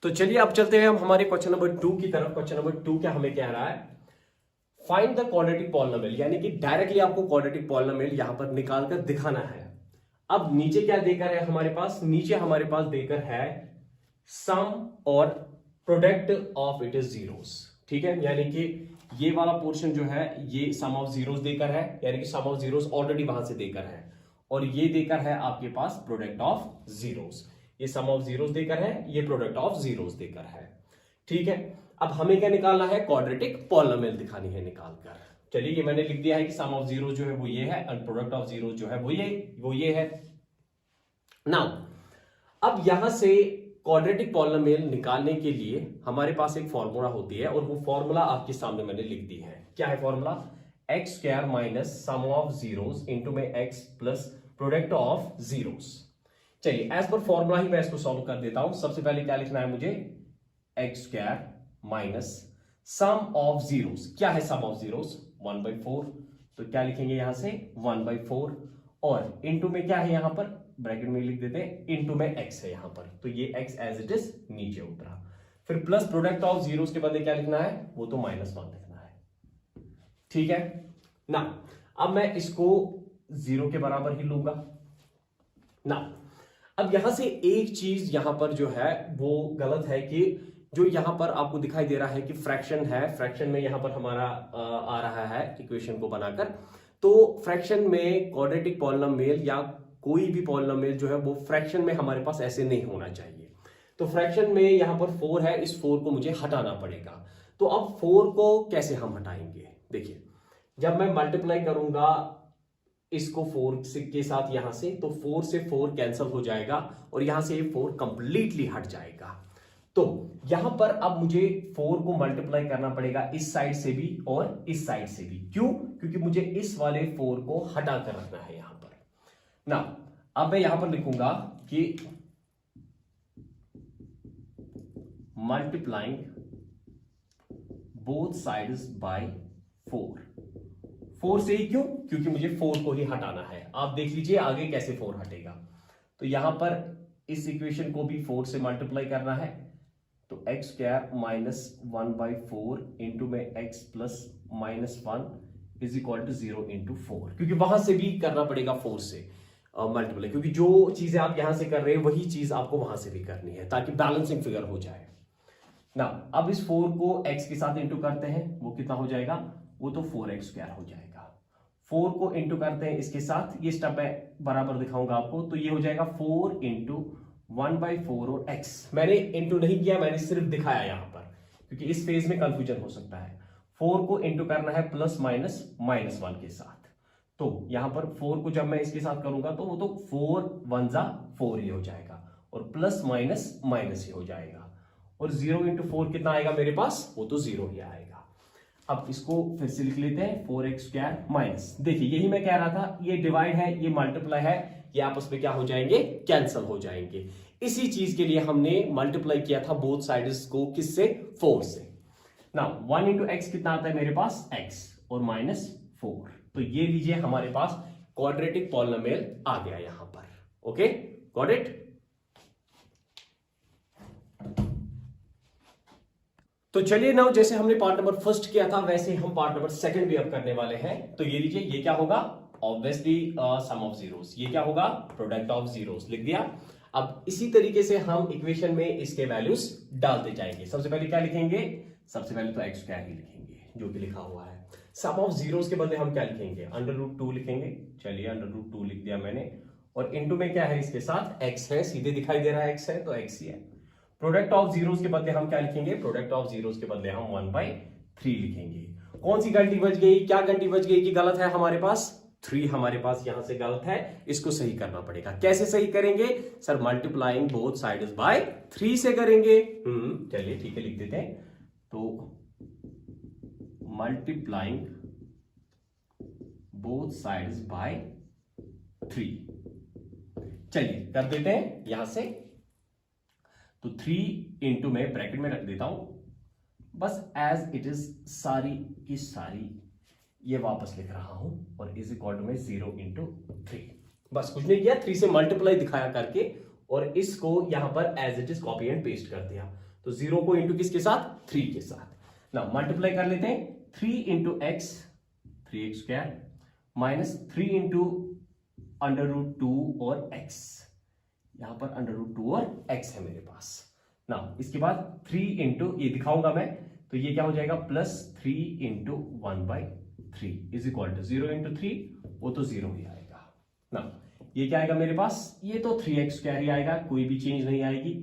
तो चलिए अब चलते हैं हम हमारे क्वेश्चन नंबर 2 की तरफ। क्वेश्चन नंबर 2 क्या हमें कह रहा है, फाइंड द क्वाड्रेटिक पॉलिनोमियल, यानी कि डायरेक्टली आपको क्वाड्रेटिक पॉलिनोमियल यहां पर निकालकर दिखाना है। अब नीचे क्या देकर है हमारे पास, नीचे हमारे पास देकर है सम और product of it is zeros. ठीक है, यानी कि ये वाला पोर्शन जो है ये सम ऑफ जीरोस देकर है, यानी कि सम ऑफ जीरोस ऑलरेडी वहां से देकर है, और ये देकर है आपके पास प्रोडक्ट ऑफ जीरोस। ये सम ऑफ जीरोस देकर है, ये प्रोडक्ट ऑफ जीरोस देकर है। ठीक है, अब हमें क्या निकालना है, क्वाड्रेटिक पॉलिनोमियल दिखानी है निकालकर। चलिए ये मैंने लिख दिया है कि सम ऑफ जीरो जो है वो ये है और प्रोडक्ट ऑफ जीरो जो है वो ये है। नाउ अब यहां से क्वाड्रेटिक पॉलिनोमियल निकालने के लिए हमारे पास एक फॉर्मूला होती है, और वो फॉर्मूला आपके सामने मैंने लिख दी है। क्या है formula, x square minus sum of zeros into में x plus product of zeros. चलिए एज पर फॉर्मूला ही मैं इसको सॉल्व कर देता हूं। सबसे पहले क्या लिखना है मुझे, x square minus sum of zeros. क्या है सम ऑफ जीरोस, 1/4, तो क्या लिखेंगे यहां से 1/4, और इनटू में क्या है यहां पर, ब्रैकेट में लिख देते हैं, इनटू में एक्स है यहां पर, तो ये एक्स एज इट इज नीचे उतरा। फिर प्लस प्रोडक्ट ऑफ जीरोस के बदले क्या लिखना है, वो तो -1 लिखना है। ठीक है ना, अब मैं इसको 0 के बराबर ही लूंगा ना। अब यहां से एक चीज यहां पर जो है वो गलत है कि जो यहां पर आपको दिखाई दे रहा है कि फ्रैक्शन है, फ्रैक्शन में यहां पर हमारा आ रहा है इक्वेशन को बनाकर, तो फ्रैक्शन में क्वाड्रेटिक पॉलिनोमियल या कोई भी पॉलिनोमियल जो है वो फ्रैक्शन में हमारे पास ऐसे नहीं होना चाहिए। तो फ्रैक्शन में यहां पर 4 है, इस 4 को मुझे हटाना पड़ेगा। तो अब 4 को कैसे हम हटाएंगे, देखिए जब मैं मल्टीप्लाई करूंगा इसको 4 के साथ यहां से, तो 4 से 4 कैंसिल हो जाएगा और यहां से 4 कंप्लीटली हट जाएगा। तो यहां पर अब मुझे 4 को मल्टीप्लाई करना पड़ेगा इस साइड से भी और इस साइड से भी। क्यों, क्योंकि मुझे इस वाले 4 को हटा कर रखना है यहां पर ना। अब मैं यहां पर लिखूंगा कि मल्टीप्लाइंग बोथ साइड्स बाय 4 से ही, क्यों, क्योंकि मुझे 4 को ही हटाना है। आप देख लीजिए आगे कैसे 4 हटेगा। तो यहां पर इस इक्वेशन को भी 4 से मल्टीप्लाई करना है, तो एक्स स्क्वायर माइनस 1/4 इंटू में x plus -1 is equal to 0 into 4, क्योंकि वहां से भी करना पड़ेगा 4 से मल्टीप्लाई, क्योंकि जो चीजें आप यहां से कर रहे हैं वही चीज आपको वहां से भी करनी है ताकि बैलेंसिंग फिगर हो जाए ना। अब इस 4 को x के साथ इंटू करते हैं, वो कितना हो जाएगा, वो तो 4x² हो जाएगा। 4 को इंटू करते हैं इसके साथ, ये स्टेप मैं बराबर दिखाऊंगा आपको, तो ये हो जाएगा 4 इंटू 1/4 और x। मैंने इंटू नहीं किया, मैंने सिर्फ दिखाया यहां पर, क्योंकि इस फेज में कंफ्यूजन हो सकता है। 4 को इंटू करना है प्लस माइनस -1 के साथ, तो यहां पर 4 को जब मैं इसके साथ करूंगा तो वो तो 4 1 जा 4 ही हो जाएगा, और प्लस माइनस माइनस ही हो जाएगा, और 0 इंटू 4 कितना आएगा मेरे पास, वो तो 0 ही आएगा। अब इसको फिर से लिख लेते हैं, 4x² माइनस, देखिए यही मैं कह रहा था, ये डिवाइड है, ये मल्टीप्लाई है, ये आपस में क्या हो जाएंगे, कैंसिल हो जाएंगे। इसी चीज के लिए हमने मल्टीप्लाई किया था बोथ साइड्स को, किससे, 4 से ना। 1 इंटू एक्स कितना आता है मेरे पास, x, और -4, तो ये लीजिए हमारे पास क्वाड्रेटिक पॉलिनोमियल आ गया यहां पर। Okay, got it. तो चलिए नाउ जैसे हमने पार्ट नंबर फर्स्ट किया था वैसे हम पार्ट नंबर सेकंड भी अब करने वाले हैं। तो ये लीजिए, ये क्या होगा, ऑब्वियसली सम ऑफ जीरोस, ये क्या होगा, प्रोडक्ट ऑफ जीरोस, लिख दिया। अब इसी तरीके से हम इक्वेशन में इसके वैल्यूज डालते जाएंगे। सबसे पहले क्या लिखेंगे, सबसे पहले तो एक्स स्क्वायर ही लिखेंगे जो कि लिखा हुआ है। सम ऑफ जीरोस के बदले हम क्या लिखेंगे, √2 लिखेंगे। चलिए √2 लिख दिया मैंने, और इनटू में क्या है इसके साथ, x है, सीधे दिखाई दे रहा है x है तो x ही है। प्रोडक्ट ऑफ जीरोस के बदले हम क्या लिखेंगे, प्रोडक्ट ऑफ जीरोस के बदले हम 1/3 लिखेंगे। कौन सी घंटी बच गई, क्या घंटी बच गई कि गलत है हमारे पास, 3 हमारे पास यहां से गलत है, इसको सही करना पड़ेगा। कैसे सही करेंगे sir, multiplying both sides by 3 से करेंगे। चलिए ठीक है, लिख देते हैं, तो मल्टीप्लाइंग बोथ साइड्स बाय 3, चलिए कर देते हैं यहां से। तो 3 इंटू में ब्रैकेट में रख देता हूं, बस एज इट इज सारी की सारी ये वापस लिख रहा हूं, और इज इक्वल टू में 0 इंटू 3, बस कुछ नहीं किया, 3 से मल्टीप्लाई दिखाया करके, और इसको यहां पर as it is copy and paste कर दिया। तो 0 को इंटू किसके साथ, 3 के साथ। ना मल्टीप्लाई कर लेते हैं, 3 into x 3x square minus 3 into √2 और x, यहां पर √2 और x है मेरे पास ना। इसके बाद 3 इंटू, ये दिखाऊंगा मैं, तो ये क्या हो जाएगा plus 3 into 1/3 is equal to 0 into 3, वो तो 0 ही आएगा ना। ये क्या आएगा मेरे पास, ये तो 3x स्क्वायर ही आएगा, कोई भी चेंज नहीं आएगी।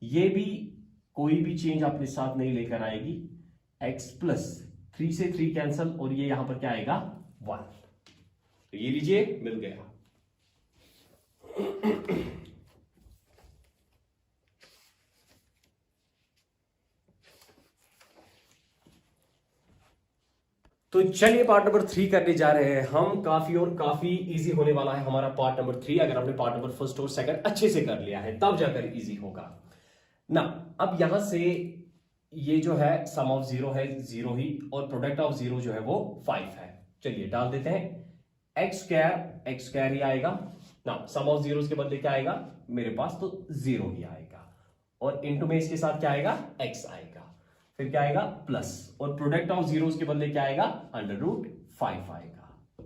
ये भी कोई भी चेंज अपने साथ नहीं लेकर आएगी। x प्लस 3 से 3 कैंसल, और ये यहां पर क्या आएगा 1, तो ये लीजिए मिल गया। तो चलिए पार्ट नंबर 3 करने जा रहे हैं हम। काफी और काफी इजी होने वाला है हमारा पार्ट नंबर 3। अगर हमने पार्ट नंबर फर्स्ट और सेकंड अच्छे से कर लिया है तब जाकर इजी होगा ना। अब यहां से ये जो है सम ऑफ 0 है 0 ही, और प्रोडक्ट ऑफ 0 जो है वो 5 है। चलिए डाल देते हैं, एक्स स्क्वायर ही आएगा ना। सम ऑफ 0 के बदले क्या आएगा मेरे पास, तो 0 ही आएगा, और इंटू में इसके साथ क्या आएगा x आएगा, फिर क्या आएगा प्लस, और प्रोडक्ट ऑफ 0 के बदले क्या आएगा √5 आएगा।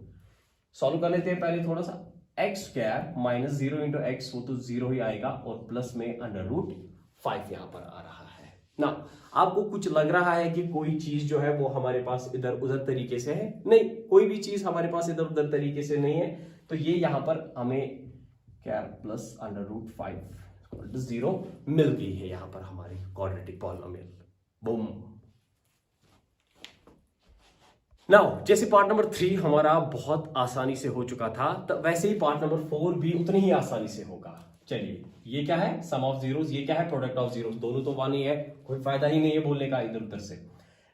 सॉल्व कर लेते हैं पहले थोड़ा सा। X square minus 0 into x, वो तो 0 ही आएगा, और प्लस में √5 यहां पर आ रहा है ना। आपको कुछ लग रहा है कि कोई चीज जो है वो हमारे पास इधर उधर तरीके से है, नहीं, कोई भी चीज हमारे पास इधर उधर तरीके से नहीं है। तो ये यहां पर हमें क्या प्लस √5 0 मिल गई है यहां पर हमारी क्वाड्रेटिक पॉलिनोमियल। बूम। नाउ जैसे पार्ट नंबर 3 हमारा बहुत आसानी से हो चुका था, तो वैसे ही पार्ट नंबर 4 भी उतनी ही आसानी से होगा। चलिए, ये क्या है सम ऑफ जीरोस, ये क्या है प्रोडक्ट ऑफ जीरोस, दोनों तो 1 ही है, कोई फायदा ही नहीं है बोलने का इधर उधर से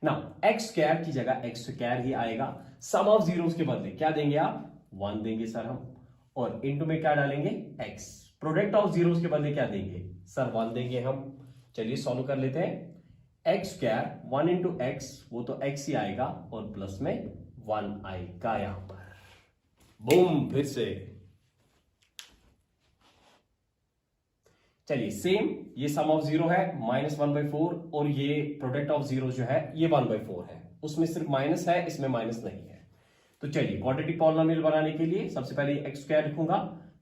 ना। एक्स स्क्वायर की जगह एक्स स्क्वायर ही आएगा। सम ऑफ जीरोस के बदले क्या देंगे आप, 1 देंगे सर हम, और इनटू में क्या डालेंगे x। प्रोडक्ट ऑफ जीरोस के बदले क्या देंगे सर, 1 देंगे हम। चलिए सॉल्व कर लेते हैं। एक्स स्क्वायर 1 इंटू एक्स, वो तो x ही आएगा, और प्लस में 1 आएगा यहां पर। बूम, फिर से चलिए सेम, ये सम ऑफ 0 है -1/4, और ये प्रोडक्ट ऑफ 0 जो है ये 1/4 है, उसमें सिर्फ माइनस है, इसमें माइनस नहीं है। तो चलिए क्वाड्रेटिक पॉलिनोमियल बनाने के लिए सबसे पहले एक्स स्क्वायर लिखूंगा,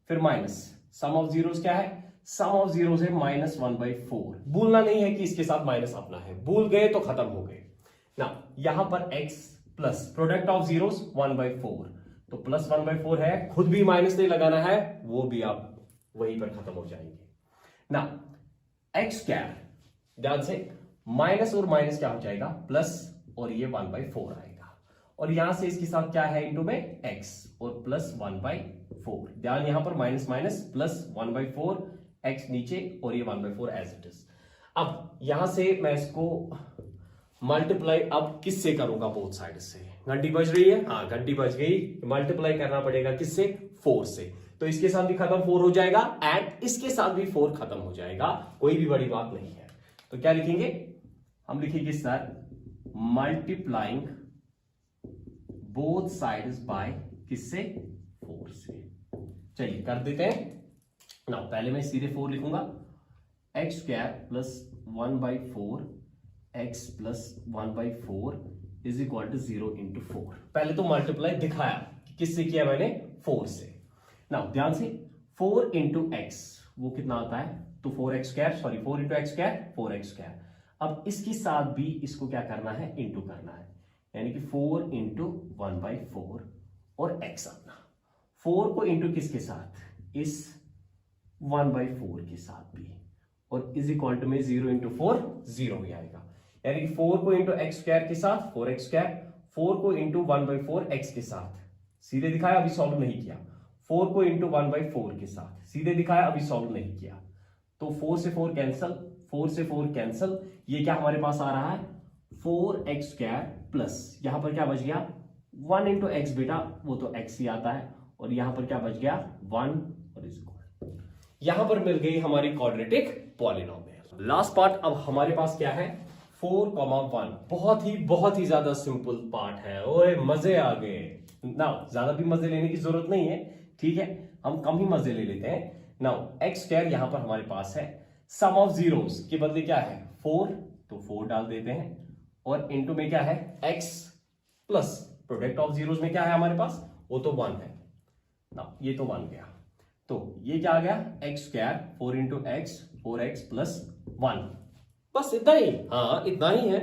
फिर माइनस सम ऑफ जीरोस क्या है, सम ऑफ जीरोस है -1/4। भूलना नहीं है कि इसके साथ माइनस अपना है, भूल गए तो खत्म हो गए ना। यहां पर x plus product of zeros 1/4, तो प्लस 1/4 है, खुद भी माइनस नहीं लगाना है, वो भी आप वहीं पर खत्म हो जाएंगे ना। एक्स स्क्वायर, ध्यान से माइनस और माइनस क्या हो जाएगा प्लस, और ये 1/4 आएगा, और यहां से इसके साथ क्या है इंटू में x, और प्लस 1/4। ध्यान यहां पर माइनस माइनस प्लस 1/4, x नीचे, और ये 1/4 एज इट इज। अब यहां से मैं इसको मल्टीप्लाई अब किससे करूंगा, बोथ साइड से। घंटी बज रही है, हाँ घंटी बज गई, मल्टीप्लाई करना पड़ेगा किससे, 4 से। तो इसके साथ भी खत्म 4 हो जाएगा, एंड इसके साथ भी 4 खत्म हो जाएगा, कोई भी बड़ी बात नहीं है। तो क्या लिखेंगे हम, लिखेंगे sir multiplying both sides by किससे, 4 से। चलिए कर देते हैं ना। पहले मैं सीधे 4 लिखूंगा, x square plus 1/4 x plus 1/4 is equal to 0 into 4। पहले तो मल्टीप्लाई दिखाया कि किससे किया मैंने, 4 से ना। ध्यान से 4 इंटू एक्स वो कितना आता है, तो 4x square, sorry 4 into x square 4x square. अब इसके साथ भी इसको क्या करना है, इंटू करना है, यानी कि 4 इंटू 1/4 और x अपना। 4 को इंटू किसके साथ, इस 1/4 के साथ भी, और इज इक्वल टू में 0 इंटू 4 0 ही आएगा, यानी कि 4 को इंटू एक्स स्क्वायर के साथ 4x स्क्वायर, 4 को इंटू 1/4 x के साथ, सीधे दिखाया अभी सॉल्व नहीं किया। 4 को इंटू 1/4 के साथ सीधे दिखाया, अभी सॉल्व नहीं किया। तो 4 से 4 कैंसल, 4 से 4 कैंसल, ये क्या हमारे पास आ रहा है 4x स्क्वायर प्लस, यहां पर क्या बच गया 1 इंटू एक्स, बेटा वो तो x ही आता है, और यहां पर क्या बच गया 1, और इज इक्वल, यहां पर मिल गई हमारी क्वाड्रेटिक पॉलिनोमियल। लास्ट पार्ट अब हमारे पास क्या है 4,1। बहुत ही ज्यादा सिंपल पार्ट है, ओए मजे आ गए ना। ज्यादा भी मजे लेने की जरूरत नहीं है, ठीक है, हम कम ही मजे ले लेते हैं। नाउ एक्स स्क्वायर यहां पर हमारे पास है, सम ऑफ जीरोस के बदले क्या है 4, तो 4 डाल देते हैं, और इनटू में क्या है x plus product of zeros में क्या है हमारे पास, वो तो 1 है ना, ये तो 1 गया, तो ये क्या आ गया x square 4 into x 4x plus 1, बस इतना ही, हाँ इतना ही है।